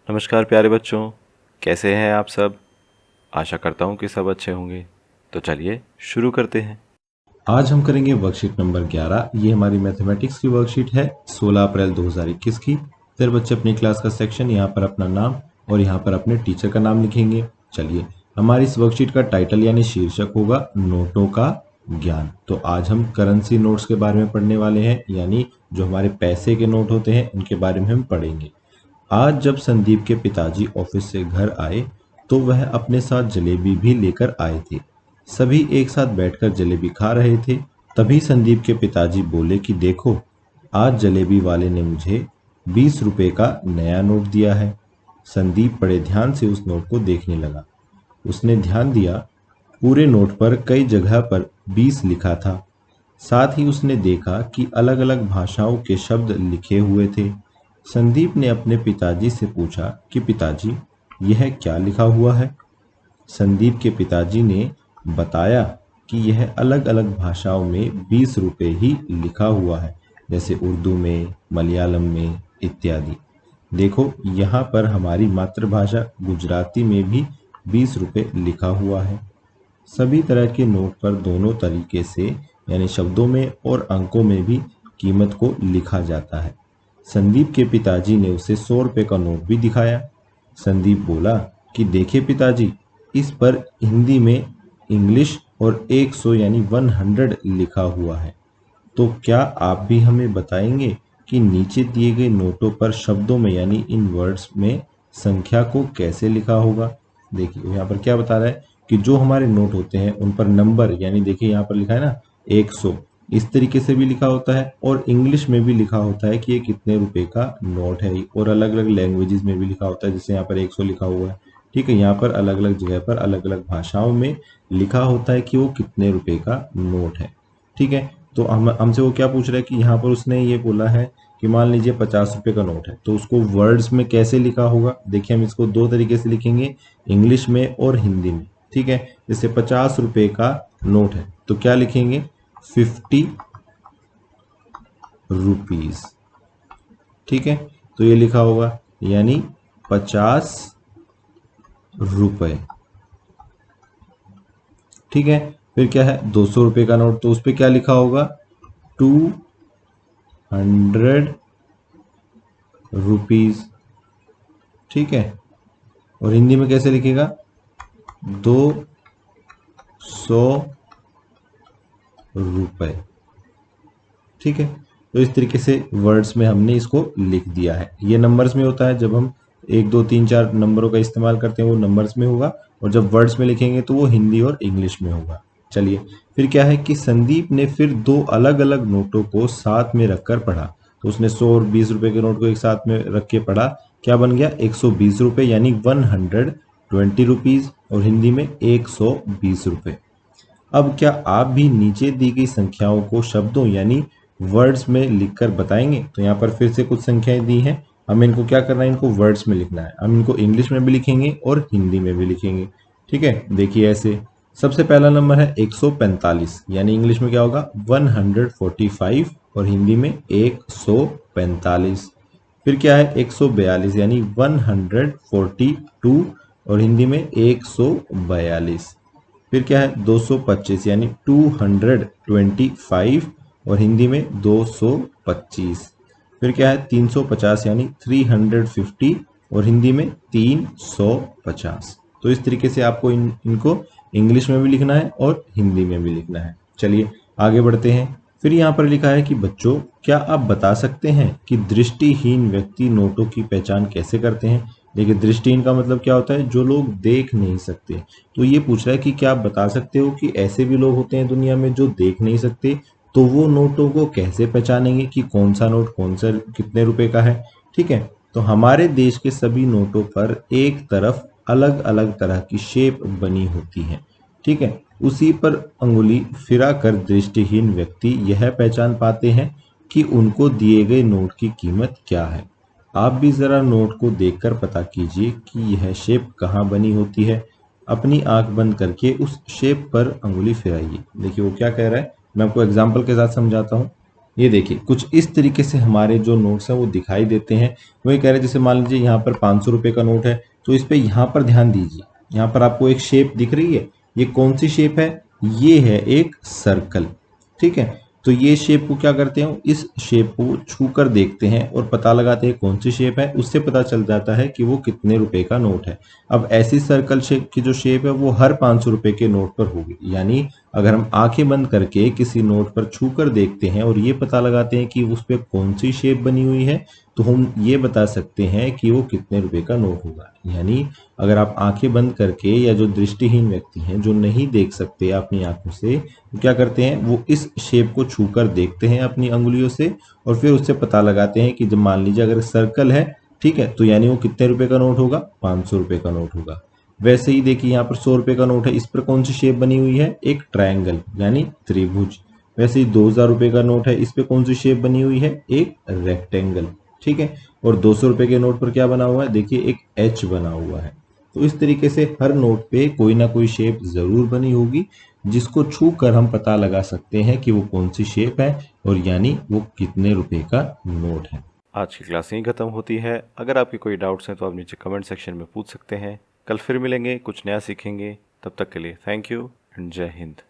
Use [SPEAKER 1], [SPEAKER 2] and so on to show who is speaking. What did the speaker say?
[SPEAKER 1] नमस्कार प्यारे बच्चों, कैसे हैं आप सब। आशा करता हूँ कि सब अच्छे होंगे। तो चलिए शुरू करते हैं।
[SPEAKER 2] आज हम करेंगे वर्कशीट नंबर 11। ये हमारी मैथमेटिक्स की वर्कशीट है 16 अप्रैल 2021 की। फिर बच्चे अपनी क्लास का सेक्शन, यहाँ पर अपना नाम और यहाँ पर अपने टीचर का नाम लिखेंगे। चलिए, हमारी इस वर्कशीट का टाइटल यानी शीर्षक होगा नोटों का ज्ञान। तो आज हम करेंसी नोट्स के बारे में पढ़ने वाले हैं, यानी जो हमारे पैसे के नोट होते हैं उनके बारे में हम पढ़ेंगे। आज जब संदीप के पिताजी ऑफिस से घर आए तो वह अपने साथ जलेबी भी लेकर आए थे। सभी एक साथ बैठकर जलेबी खा रहे थे। तभी संदीप के पिताजी बोले कि देखो, आज जलेबी वाले ने मुझे 20 रुपए का नया नोट दिया है। संदीप बड़े ध्यान से उस नोट को देखने लगा। उसने ध्यान दिया, पूरे नोट पर कई जगह पर 20 लिखा था। साथ ही उसने देखा कि अलग अलग भाषाओं के शब्द लिखे हुए थे। संदीप ने अपने पिताजी से पूछा कि पिताजी, यह क्या लिखा हुआ है। संदीप के पिताजी ने बताया कि यह अलग अलग भाषाओं में 20 रुपए ही लिखा हुआ है, जैसे उर्दू में, मलयालम में इत्यादि। देखो, यहाँ पर हमारी मातृभाषा गुजराती में भी 20 रुपए लिखा हुआ है। सभी तरह के नोट पर दोनों तरीके से, यानी शब्दों में और अंकों में भी कीमत को लिखा जाता है। संदीप के पिताजी ने उसे 100 रुपए का नोट भी दिखाया। संदीप बोला कि देखिए पिताजी, इस पर हिंदी में इंग्लिश और 100 यानी 100 लिखा हुआ है। तो क्या आप भी हमें बताएंगे कि नीचे दिए गए नोटों पर शब्दों में यानी इन वर्ड्स में संख्या को कैसे लिखा होगा। देखिए यहाँ पर क्या बता रहा है कि जो हमारे नोट होते हैं उन पर नंबर, यानी देखिए यहाँ पर लिखा है ना 100, इस तरीके से भी लिखा होता है और इंग्लिश में भी लिखा होता है कि ये कितने रुपए का नोट है, और अलग अलग लैंग्वेजेस में भी लिखा होता है। जैसे यहाँ पर 100 लिखा हुआ है, ठीक है, यहाँ पर अलग अलग जगह पर अलग अलग भाषाओं में लिखा होता है कि वो कितने रुपए का नोट है। ठीक है, तो हमसे वो क्या पूछ रहा है कि यहाँ पर उसने ये बोला है कि मान लीजिए 50 रुपए का नोट है, तो उसको वर्ड्स में कैसे लिखा होगा। देखिए, हम इसको दो तरीके से लिखेंगे, इंग्लिश में और हिंदी में। ठीक है, जैसे 50 रुपए का नोट है तो क्या लिखेंगे, 50 रुपीज। ठीक है, तो ये लिखा होगा यानी 50 रुपए। ठीक है, फिर क्या है 200 रुपए का नोट, तो उस पर क्या लिखा होगा, 200 रुपीज। ठीक है, और हिंदी में कैसे लिखेगा, 200 रुपए। ठीक है, तो इस तरीके से वर्ड्स में हमने इसको लिख दिया है। ये नंबर्स में होता है, जब हम 1 2 3 4 नंबरों का इस्तेमाल करते हैं वो नंबर्स में होगा, और जब वर्ड्स में लिखेंगे तो वो हिंदी और इंग्लिश में होगा। चलिए, फिर क्या है कि संदीप ने फिर दो अलग अलग नोटों को साथ में रखकर पढ़ा। तो उसने 100 और 20 रुपए के नोट को एक साथ में रख के पढ़ा। क्या बन गया, 120 रुपए, यानी 120 रुपीज, और हिंदी में 120 रुपए। अब क्या आप भी नीचे दी गई संख्याओं को शब्दों यानी वर्ड्स में लिखकर बताएंगे। तो यहाँ पर फिर से कुछ संख्याएं दी हैं, हमें इनको क्या करना है, इनको वर्ड्स में लिखना है। हम इनको इंग्लिश में भी लिखेंगे और हिंदी में भी लिखेंगे। ठीक है, देखिए ऐसे। सबसे पहला नंबर है 145, यानी इंग्लिश में क्या होगा, 145, और हिंदी में 145। फिर क्या है 142, यानी 142, और हिंदी में 142। फिर क्या है 225, यानी 225, और हिंदी में 225। फिर क्या है 350, यानी 350, और हिंदी में 350। तो इस तरीके से आपको इनको इंग्लिश में भी लिखना है और हिंदी में भी लिखना है। चलिए आगे बढ़ते हैं। फिर यहाँ पर लिखा है कि बच्चों, क्या आप बता सकते हैं कि दृष्टिहीन व्यक्ति नोटों की पहचान कैसे करते हैं। देखिए, दृष्टिहीन का मतलब क्या होता है, जो लोग देख नहीं सकते। तो ये पूछ रहा है कि क्या आप बता सकते हो कि ऐसे भी लोग होते हैं दुनिया में जो देख नहीं सकते, तो वो नोटों को कैसे पहचानेंगे कि कौन सा नोट कौन सा कितने रुपए का है। ठीक है, तो हमारे देश के सभी नोटों पर एक तरफ अलग अलग तरह की शेप बनी होती है। ठीक है, उसी पर अंगुली फिरा कर दृष्टिहीन व्यक्ति यह पहचान पाते हैं कि उनको दिए गए नोट की कीमत क्या है। आप भी जरा नोट को देखकर पता कीजिए कि यह शेप कहाँ बनी होती है। अपनी आंख बंद करके उस शेप पर अंगुली फिराइए। देखिए वो क्या कह रहा है, मैं आपको एग्जाम्पल के साथ समझाता हूँ। ये देखिए कुछ इस तरीके से हमारे जो नोट्स हैं वो दिखाई देते हैं। वही कह रहे हैं जैसे मान लीजिए यहाँ पर 500 रुपये का नोट है, तो इस पे यहाँ पर ध्यान दीजिए, यहाँ पर आपको एक शेप दिख रही है। ये कौन सी शेप है? ये है एक सर्कल। ठीक है, तो ये शेप को क्या करते हैं, इस शेप को छू कर देखते हैं और पता लगाते हैं कौन सी शेप है, उससे पता चल जाता है कि वो कितने रुपए का नोट है। अब ऐसी सर्कल शेप की जो शेप है वो हर 500 रुपये के नोट पर होगी। यानी अगर हम आंखें बंद करके किसी नोट पर छू कर देखते हैं और ये पता लगाते हैं कि उस पर कौन सी शेप बनी हुई है, तो हम ये बता सकते हैं कि वो कितने रुपए का नोट होगा। यानी अगर आप आंखें बंद करके, या जो दृष्टिहीन व्यक्ति हैं जो नहीं देख सकते अपनी आंखों से, तो क्या करते हैं वो इस शेप को छू कर देखते हैं अपनी अंगुलियों से, और फिर उससे पता लगाते हैं कि जब मान लीजिए अगर सर्कल है, ठीक है, तो यानी वो कितने रुपए का नोट होगा? 500 रुपये का नोट होगा। वैसे ही देखिए यहाँ पर 100 रुपये का नोट है, इस पर कौन सी शेप बनी हुई है? एक ट्रायंगल यानी त्रिभुज। वैसे ही 2000 रुपये का नोट है, इस पे कौन सी शेप बनी हुई है? एक रेक्टेंगल। ठीक है, और 200 रुपये के नोट पर क्या बना हुआ है? देखिए एक एच बना हुआ है। तो इस तरीके से हर नोट पे कोई ना कोई शेप जरूर बनी होगी, जिसको छू कर हम पता लगा सकते हैं कि वो कौन सी शेप है, और यानी वो कितने रुपए का नोट है।
[SPEAKER 1] आज की क्लास यहीं ख़त्म होती है। अगर आपके कोई डाउट्स हैं तो आप नीचे कमेंट सेक्शन में पूछ सकते हैं। कल फिर मिलेंगे, कुछ नया सीखेंगे। तब तक के लिए थैंक यू एंड जय हिंद।